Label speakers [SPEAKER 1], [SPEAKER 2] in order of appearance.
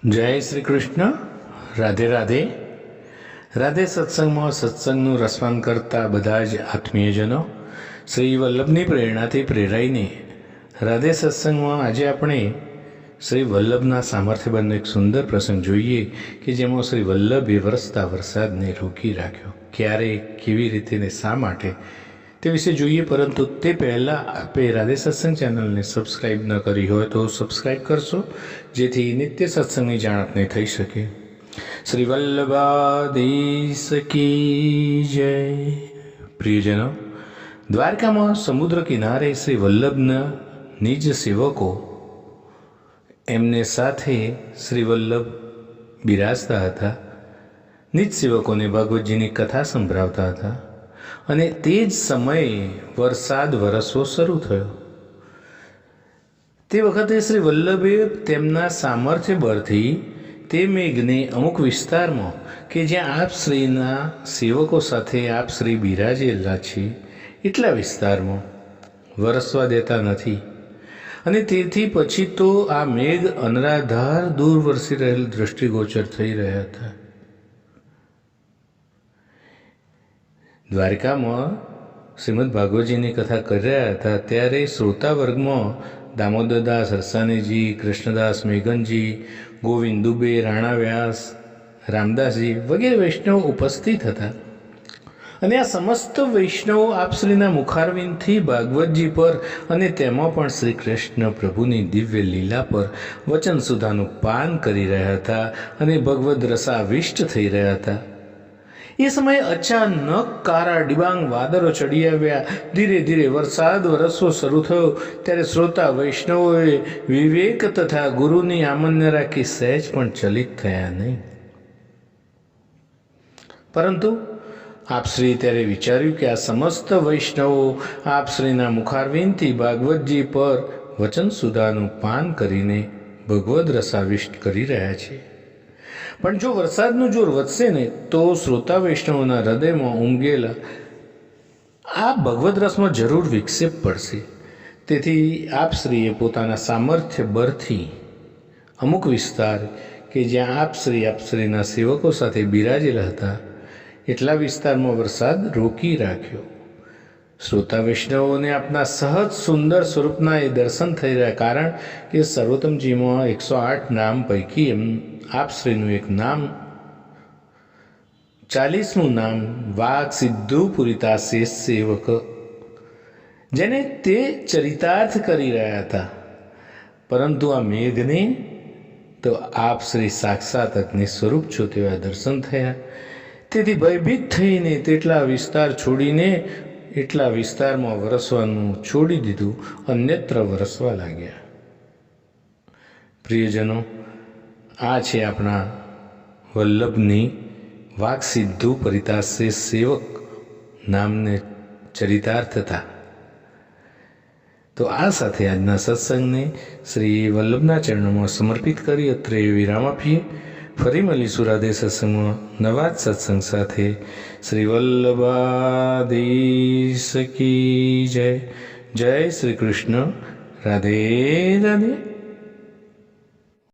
[SPEAKER 1] जय श्री कृष्ण। राधे राधे। राधे सत्संगમાં સત્સંગનું રસપાન કરતા બધા જ આત્મીયજનો શ્રી વલ્લભની પ્રેરણાથી પ્રેરાઈને રાધે સત્સંગમાં આજે આપણે શ્રી વલ્લભના સામર્થ્યબળનો એક સુંદર પ્રસંગ જોઈએ કે જેમાં શ્રી વલ્લભે વરસતા વરસાદને રોકી રાખ્યો. ક્યારે, કેવી રીતે ને શા માટે તે વિશે જોઈએ. પરંતુ તે પહેલાં આપે રાધે સત્સંગ ચેનલને સબસ્ક્રાઈબ ન કરી હોય તો સબસ્ક્રાઈબ કરશો, જેથી નિત્ય સત્સંગની જાણ આપને થઈ શકે. શ્રી વલ્લભાધીશ કી જય. પ્રિયજનો, દ્વારકામાં સમુદ્ર કિનારે શ્રી વલ્લભના નિજ સેવકો એમને સાથે શ્રી વલ્લભ બિરાજતા હતા. નિજ સેવકોને ભાગવતજીની કથા સંભળાવતા હતા અને તે જ સમયે વરસાદ વરસવો શરૂ થયો. તે વખતે શ્રી વલ્લભે તેમના સામર્થ્ય બળથી તે મેઘને અમુક વિસ્તારમાં કે જ્યાં આપ શ્રીના સેવકો સાથે આપ શ્રી બિરાજેલા છે એટલા વિસ્તારમાં વરસવા દેતા નથી. અને તેથી પછી તો આ મેઘ અનરાધાર દૂર વરસી રહેલ દૃષ્ટિગોચર થઈ રહ્યા હતા. દ્વારકામાં શ્રીમદ ભાગવતજીની કથા કરી રહ્યા હતા ત્યારે શ્રોતા વર્ગમાં દામોદરદાસ હરસાણીજી, કૃષ્ણદાસ મેઘનજી, ગોવિંદ દુબે, રાણા વ્યાસ, રામદાસજી વગેરે વૈષ્ણવો ઉપસ્થિત હતા. અને આ સમસ્ત વૈષ્ણવો આપશ્રીના મુખારવિંદથી ભાગવતજી પર અને તેમાં પણ શ્રી કૃષ્ણ પ્રભુની દિવ્ય લીલા પર વચન સુધાનું પાન કરી રહ્યા હતા અને ભગવદ રસાવિષ્ટ થઈ રહ્યા હતા. એ સમયે અચાનક કારા ડિબાંગ વાદળો ચડી આવ્યા. ધીરે ધીરે વરસાદ વરસવો શરૂ થયો. ત્યારે શ્રોતા વૈષ્ણવોએ વિવેક તથા ગુરુની આમન્ય રાખી સહેજ પણ ચલિત થયા નહીં. પરંતુ આપશ્રી ત્યારે વિચાર્યું કે આ સમસ્ત વૈષ્ણવો આપશ્રીના મુખારવિંદથી ભાગવતજી પર વચન સુધાનું પાન કરીને ભગવદ રસાવિષ્ટ કરી રહ્યા છે. પણ જો વરસાદનું જોર વધશે ને તો શ્રોતા વૈષ્ણવોના હૃદયમાં ઉમગેલા આ ભગવદ રસમાં જરૂર વિક્ષેપ પડશે. તેથી આપશ્રીએ પોતાના સામર્થ્ય બળથી અમુક વિસ્તાર કે જ્યાં આપશ્રીના સેવકો સાથે બિરાજેલા હતા એટલા વિસ્તારમાં વરસાદ રોકી રાખ્યો. શ્રોતા વૈષ્ણવોને આપના સહજ સુંદર સ્વરૂપના એ દર્શન થઈ રહ્યા. કારણ કે સર્વોત્તમજીમાં 108 નામ પૈકી આપશ્રીનું એક નામ 40મું નામ વાઘ સિદ્ધુ પુરિતાશે સેવક, જેને તે ચરિતાર્થ કરી રહ્યા હતા. પરંતુ આ મેઘને તો આપશ્રી સાક્ષાત અગ્નિ સ્વરૂપ છો તેવા દર્શન થયા. તેથી ભયભીત થઈને તેટલા વિસ્તાર છોડીને એટલા વિસ્તારમાં વરસવાનું છોડી દીધું, અન્યત્ર વરસવા લાગ્યા. પ્રિયજનો, આ છે આપણા વલ્લભની વાક સિદ્ધુ પરિતાશે સેવક નામને ચરિતાર્થતા. તો આ સાથે આજના સત્સંગને શ્રી વલ્લભના ચરણોમાં સમર્પિત કરી અત્રે વિરામ આપીએ. ફરી મળીશું રાધે સત્સંગમાં નવા જ સત્સંગ સાથે. શ્રી વલ્લભાધીશ કી જય. જય શ્રી કૃષ્ણ. રાધે રાધે.